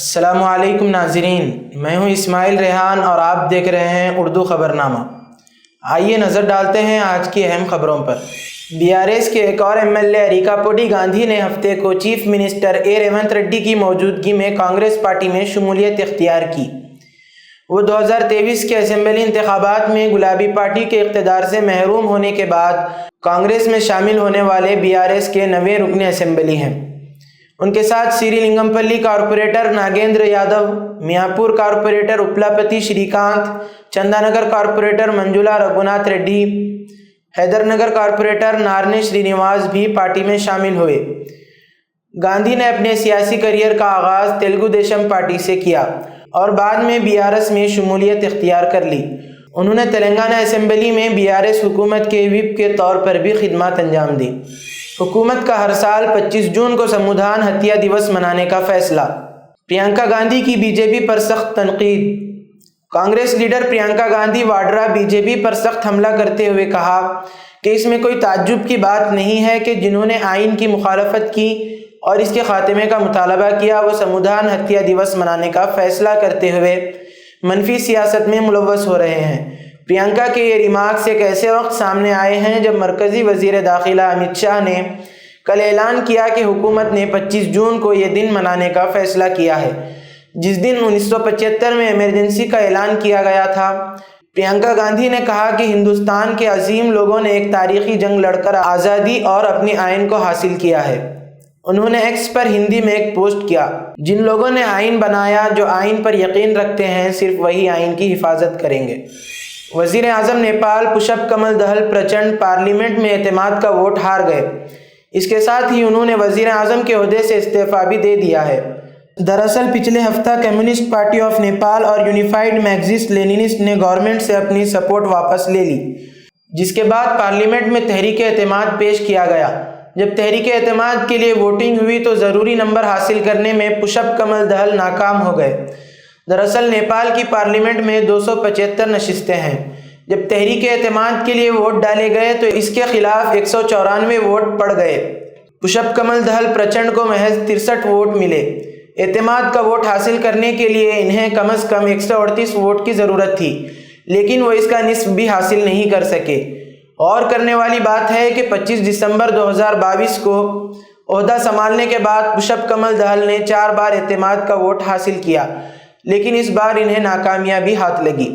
السلام علیکم ناظرین، میں ہوں اسماعیل ریحان اور آپ دیکھ رہے ہیں اردو خبرنامہ۔ آئیے نظر ڈالتے ہیں آج کی اہم خبروں پر۔ BRS کے ایک اور MLA اریکاپوڈی گاندھی نے ہفتے کو chief minister A Revanth Reddy کی موجودگی میں کانگریس پارٹی میں شمولیت اختیار کی۔ وہ 2023 کے اسمبلی انتخابات میں گلابی پارٹی کے اقتدار سے محروم ہونے کے بعد کانگریس میں شامل ہونے والے BRS کے 9ویں رکن اسمبلی ہیں۔ ان کے ساتھ Serilingampally corporator Nagender Yadav, Miyapur corporator Uppalapati Srikanth, Chandanagar corporator Manjula Raghunath Reddy, Hydernagar corporator Narne Srinivas بھی پارٹی میں شامل ہوئے۔ گاندھی نے اپنے سیاسی کیریئر کا آغاز تیلگو دیشم پارٹی سے کیا اور بعد میں BRS میں شمولیت اختیار کر لی۔ انہوں نے تلنگانہ اسمبلی میں BRS حکومت کے وپ کے طور پر بھی خدمات انجام دی۔ حکومت کا ہر سال 25 جون کو سمودھان ہتیا دیوس منانے کا فیصلہ۔ پرینکا گاندھی کی BJP پر سخت تنقید۔ کانگریس لیڈر پرینکا گاندھی واڈرا BJP پر سخت حملہ کرتے ہوئے کہا کہ اس میں کوئی تعجب کی بات نہیں ہے کہ جنہوں نے آئین کی مخالفت کی اور اس کے خاتمے کا مطالبہ کیا وہ سمودھان ہتیا دیوس منانے کا فیصلہ کرتے ہوئے منفی سیاست میں ملوث ہو رہے ہیں۔ پرینکا کے یہ ریمارکس ایک ایسے وقت سامنے آئے ہیں جب مرکزی وزیر داخلہ امت شاہ نے کل اعلان کیا کہ حکومت نے 25 جون کو یہ دن منانے کا فیصلہ کیا ہے، جس دن 1975 میں ایمرجنسی کا اعلان کیا گیا تھا۔ پرینکا گاندھی نے کہا کہ ہندوستان کے عظیم لوگوں نے ایک تاریخی جنگ لڑ کر آزادی اور اپنی آئین کو حاصل کیا ہے۔ انہوں نے ایکس پر ہندی میں ایک پوسٹ کیا، جن لوگوں نے آئین بنایا، جو آئین پر یقین رکھتے ہیں، صرف وہی آئین کی حفاظت کریں گے۔ وزیر اعظم نیپال پشپ کمل دہل پرچنڈ پارلیمنٹ میں اعتماد کا ووٹ ہار گئے۔ اس کے ساتھ ہی انہوں نے وزیر اعظم کے عہدے سے استعفیٰ بھی دے دیا ہے۔ دراصل پچھلے ہفتہ کمیونسٹ پارٹی آف نیپال اور یونیفائیڈ مارکسسٹ لیننسٹ نے گورنمنٹ سے اپنی سپورٹ واپس لے لی، جس کے بعد پارلیمنٹ میں تحریک اعتماد پیش کیا گیا۔ جب تحریک اعتماد کے لیے ووٹنگ ہوئی تو ضروری نمبر حاصل کرنے میں پشپ کمل دہل ناکام ہو گئے۔ دراصل نیپال کی پارلیمنٹ میں 275 نشستیں ہیں۔ جب تحریک اعتماد کے لیے ووٹ ڈالے گئے تو اس کے خلاف 194 ووٹ پڑ گئے۔ پشپ کمل دہل پرچنڈ کو محض 63 ووٹ ملے۔ اعتماد کا ووٹ حاصل کرنے کے لیے انہیں کم از کم 138 ووٹ کی ضرورت تھی، لیکن وہ اس کا نصف بھی حاصل نہیں کر سکے۔ اور کرنے والی بات ہے کہ 25 دسمبر 2022 کو عہدہ سنبھالنے کے بعد پشپ کمل دہل نے 4 بار اعتماد کا ووٹ حاصل کیا، لیکن اس بار انہیں ناکامیابی ہاتھ لگی۔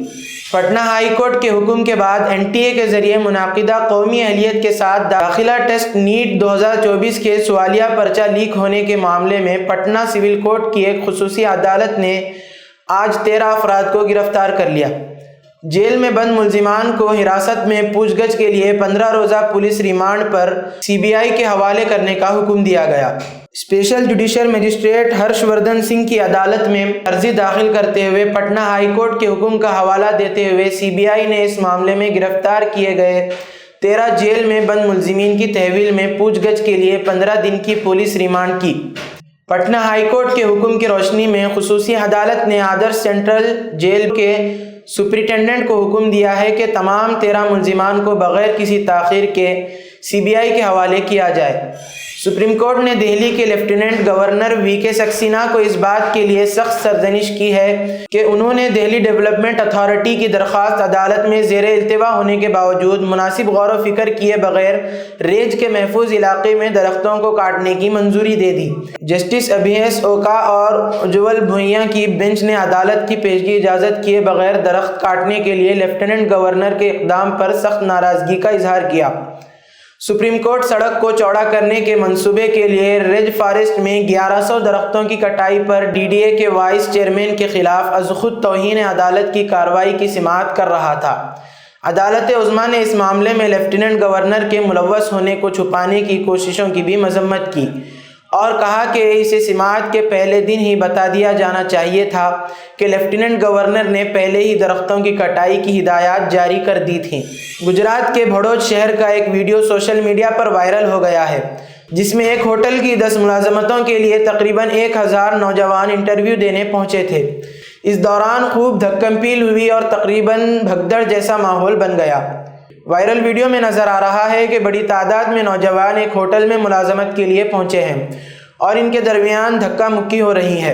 پٹنہ ہائی کورٹ کے حکم کے بعد NTA کے ذریعے منعقدہ قومی اہلیت کے ساتھ داخلہ ٹیسٹ نیٹ 2024 کے سوالیہ پرچہ لیک ہونے کے معاملے میں پٹنہ سول کورٹ کی ایک خصوصی عدالت نے آج 13 افراد کو گرفتار کر لیا۔ جیل میں بند ملزمان کو حراست میں پوچھ گچھ کے لیے 15 روزہ پولیس ریمانڈ پر CBI کے حوالے کرنے کا حکم دیا گیا۔ Special judicial magistrate Harsh Vardhan Singh کی عدالت میں عرضی داخل کرتے ہوئے پٹنہ ہائی کورٹ کے حکم کا حوالہ دیتے ہوئے CBI نے اس معاملے میں گرفتار کیے گئے 13 جیل میں بند ملزمین کی تحویل میں پوچھ گچھ کے لیے 15 دن کی پولیس ریمانڈ کی۔ پٹنہ ہائی کورٹ کے حکم کی روشنی میں خصوصی عدالت نے آدرش سینٹرل جیل کے سپرنٹینڈنٹ کو حکم دیا ہے کہ تمام 13 ملزمان کو بغیر کسی تاخیر کے CBI کے حوالے کیا جائے۔ سپریم کورٹ نے دہلی کے لیفٹیننٹ گورنر VK سکسینہ کو اس بات کے لیے سخت سرزنش کی ہے کہ انہوں نے دہلی ڈیولپمنٹ اتھارٹی کی درخواست عدالت میں زیر التوا ہونے کے باوجود مناسب غور و فکر کیے بغیر رینج کے محفوظ علاقے میں درختوں کو کاٹنے کی منظوری دے دی۔ جسٹس ابھیس اوکا اور اجول بھوئیا کی بینچ نے عدالت کی پیشگی اجازت کیے بغیر درخت کاٹنے کے لیے لیفٹیننٹ گورنر کے اقدام پر سخت ناراضگی کا اظہار کیا۔ سپریم کورٹ سڑک کو چوڑا کرنے کے منصوبے کے لیے ریج فارسٹ میں 1100 درختوں کی کٹائی پر DDA کے وائس چیئرمین کے خلاف از خود توہین عدالت کی کارروائی کی سماعت کر رہا تھا۔ عدالت عظمیٰ نے اس معاملے میں لیفٹیننٹ گورنر کے ملوث ہونے کو چھپانے کی کوششوں کی بھی مذمت کی اور کہا کہ اسے سماعت کے پہلے دن ہی بتا دیا جانا چاہیے تھا کہ لیفٹیننٹ گورنر نے پہلے ہی درختوں کی کٹائی کی ہدایات جاری کر دی تھیں۔ گجرات کے بھڑوچ شہر کا ایک ویڈیو سوشل میڈیا پر وائرل ہو گیا ہے، جس میں ایک ہوٹل کی 10 ملازمتوں کے لیے تقریباً 1000 نوجوان انٹرویو دینے پہنچے تھے۔ اس دوران خوب دھکم پیل ہوئی اور تقریباً بھگدڑ جیسا ماحول بن گیا۔ وائرل ویڈیو میں نظر آ رہا ہے کہ بڑی تعداد میں نوجوان ایک ہوٹل میں ملازمت کے لیے پہنچے ہیں اور ان کے درمیان دھکا مکی ہو رہی ہے۔